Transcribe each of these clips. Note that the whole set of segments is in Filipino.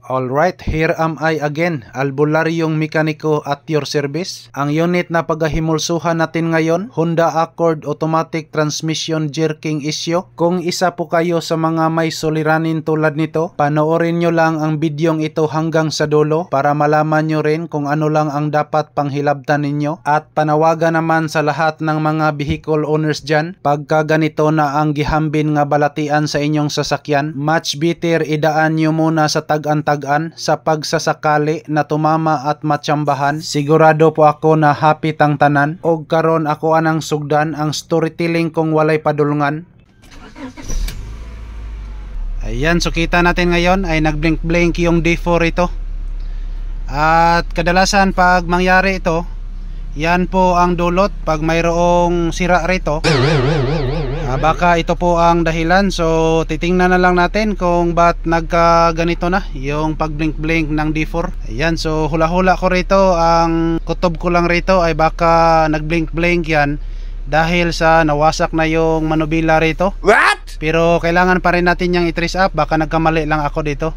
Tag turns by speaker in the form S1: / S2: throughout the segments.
S1: Alright, here am I again, Albularyong Mekaniko at your service. Ang unit na paghahimulsuhan natin ngayon, Honda Accord Automatic Transmission Jerking issue. Kung isa po kayo sa mga may suliranin tulad nito, panoorin nyo lang ang bidyong ito hanggang sa dulo para malaman nyo rin kung ano lang ang dapat panghilabtan ninyo. At panawagan naman sa lahat ng mga vehicle owners dyan, pagka ganito na ang gihambin nga balatian sa inyong sasakyan, much better idaan nyo muna sa tag-antag sa pagsasakali na tumama at matsambahan. Sigurado po ako na hapit ang tanan og karon ako anang sugdan ang storytelling kung walay padulungan. Ayan, so kita natin ngayon ay nagblink-blink yung D4 ito. At kadalasan pag mangyari ito, yan po ang dulot pag mayroong sira rito. Baka ito po ang dahilan. So titingnan na lang natin kung ba't nagkaganito na yung pag-blink-blink ng D4. Ayan, so hula-hula ko rito, ang kutob ko lang rito ay baka nag-blink-blink yan dahil sa nawasak na yung manubila rito. What? Pero kailangan pa rin natin yung i-trace up, baka nagkamali lang ako dito.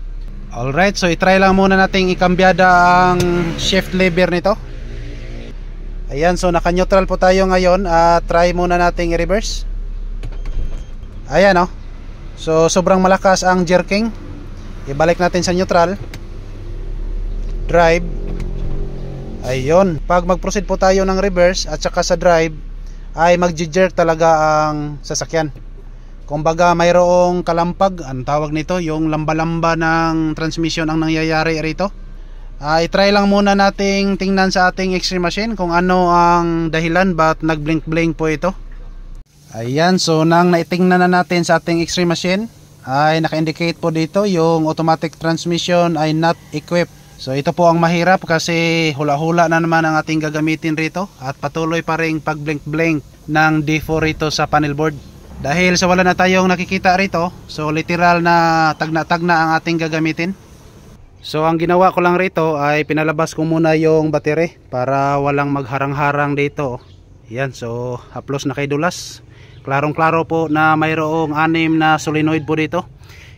S1: Alright, so i-try lang muna nating ikambyada ang shift lever nito. Ayan, so naka-neutral po tayo ngayon at try muna nating i-reverse. Ayan o. So sobrang malakas ang jerking. Ibalik natin sa neutral. Drive. Ayun. Pag mag-proceed po tayo ng reverse at saka sa drive, ay mag-jerk talaga ang sasakyan. Kumbaga mayroong kalampag, ang tawag nito, yung lamba-lamba ng transmission ang nangyayari rito. I-try lang muna nating tingnan sa ating X-ray machine kung ano ang dahilan ba't nag-blink-blink po ito. Ayan, so nang naitingnan na natin sa ating X-ray machine, ay naka-indicate po dito yung automatic transmission ay not equipped. So ito po ang mahirap kasi hula-hula na naman ang ating gagamitin rito at patuloy pa rin pag-blink-blink ng D4 rito sa panel board. Dahil sa wala na tayong nakikita rito, so literal na tagna-tagna ang ating gagamitin. So ang ginawa ko lang rito ay pinalabas ko muna yung battery para walang magharang-harang dito. Yan, so haplos na kay dulas. Klarong-klaro po na mayroong 6 na solenoid po dito.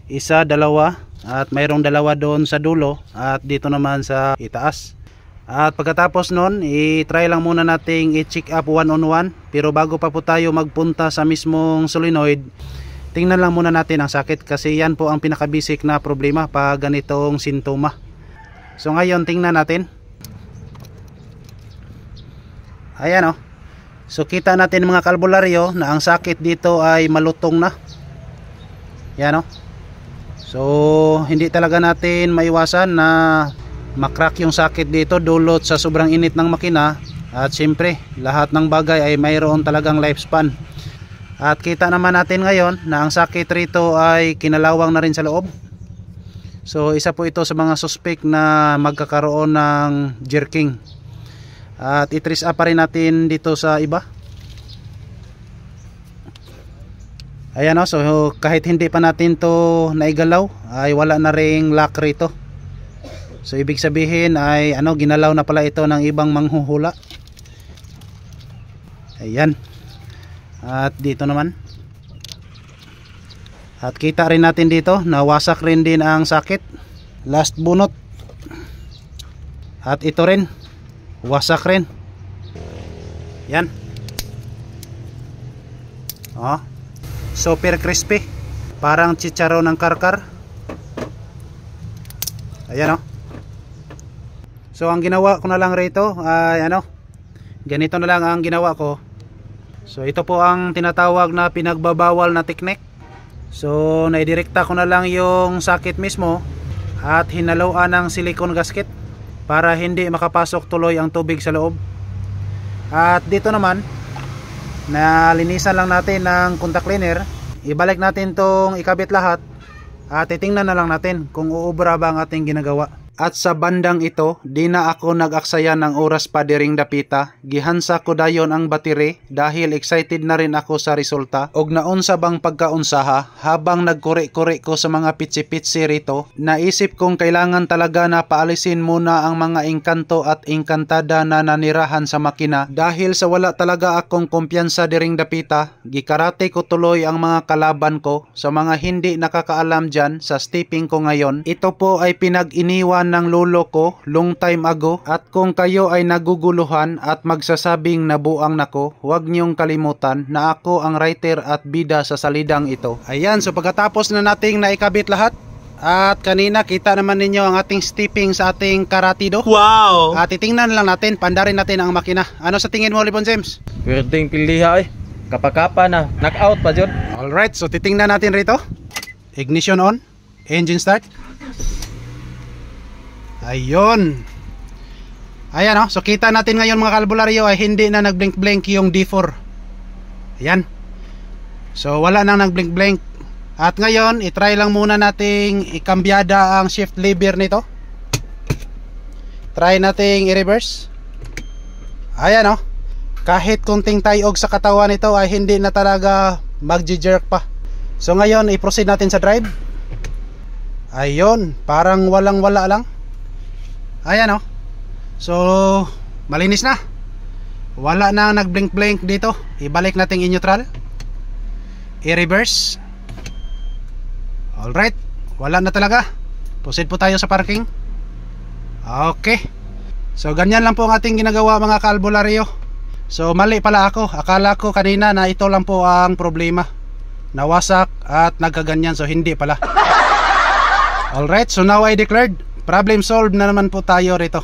S1: Isa, dalawa, at mayroong dalawa doon sa dulo at dito naman sa itaas. At pagkatapos nun, i-try lang muna nating i-check up one on one. Pero bago pa po tayo magpunta sa mismong solenoid, tingnan lang muna natin ang sakit kasi yan po ang pinaka-basic na problema pag ganitong sintoma. So ngayon tingnan natin. Ayan o. So kita natin mga kalbularyo na ang sakit dito ay malutong na. Yan o. So hindi talaga natin maiwasan na makrack yung sakit dito dulot sa sobrang init ng makina. At siyempre lahat ng bagay ay mayroon talagang lifespan. At kita naman natin ngayon na ang sakit rito ay kinalawang na rin sa loob. So isa po ito sa mga suspect na magkakaroon ng jerking. At i-trace up pa rin natin dito sa iba. Ayan o, so kahit hindi pa natin to naigalaw ay wala na ring lock rito. So ibig sabihin ay ginalaw na pala ito ng ibang manghuhula. Ayan. At dito naman. At kita rin natin dito na wasak rin din ang sakit. Last bunot. At ito rin wasak rin. Yan. Oh. Super crispy. Parang chicharon ng karkar. Ayan o. So ang ginawa ko na lang rito ay ganito na lang ang ginawa ko. So ito po ang tinatawag na pinagbabawal na technique. So naidirekta ko na lang yung sakit mismo at hinaluan ng silicone gasket para hindi makapasok tuloy ang tubig sa loob. At dito naman nalinisan lang natin ng contact cleaner. Ibalik natin tong ikabit lahat at titingnan na lang natin kung uubra ba ang ating ginagawa. At sa bandang ito, di na ako nag-aksaya ng oras pa diring dapita. Gihansa ko dayon ang battery dahil excited na rin ako sa resulta. Og naunsa bang pagkaunsaha, habang nagkuri-kuri ko sa mga pitsi-pitsi rito, naisip kong kailangan talaga na paalisin muna ang mga engkanto at engkantada na nanirahan sa makina dahil sa wala talaga akong kumpiyansa diring dapita. Gikarate ko tuloy ang mga kalaban ko. Sa mga hindi nakakaalam dyan sa stepping ko ngayon, ito po ay pinag-iniwan ng lolo ko long time ago, at kung kayo ay naguguluhan at magsasabing nabuang nako, huwag niyong kalimutan na ako ang writer at bida sa salidang ito. Ayan, so pagkatapos na nating naikabit lahat, at kanina kita naman ninyo ang ating stepping sa ating karatido.
S2: Wow!
S1: At titingnan lang natin, pandarin natin ang makina. Ano sa tingin mo, Libon James?
S2: Pwedeng piliha eh. Kapakapa na. Knockout pa dyan.
S1: Alright, so titingnan natin rito. Ignition on. Engine start. Ayun. Ayan o. So kita natin ngayon mga kalbularyo ay hindi na nag-blink-blink yung D4. Ayan. So wala nang nag-blink-blink. At ngayon, itry lang muna nating ikambyada ang shift lever nito. Try nating i-reverse. Ayan o. Kahit kunting tayog sa katawan nito ay hindi na talaga mag-jerk pa. So ngayon, i-proceed natin sa drive. Ayun, parang walang-wala lang. Ayan o. So, malinis na. Wala na nag-blink-blink dito. Ibalik natin i-neutral. I-reverse. Alright, wala na talaga. Proceed po tayo sa parking. Okay. So, ganyan lang po ang ating ginagawa mga kalbularyo. So, mali pala ako. Akala ko kanina na ito lang po ang problema. Nawasak at nagkaganyan. So, hindi pala. Alright, so now I declared. Problem solved na naman po tayo rito.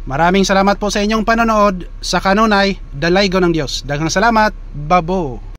S1: Maraming salamat po sa inyong panonood sa kanunay, Dalaygo ng Diyos. Daghang salamat, babo.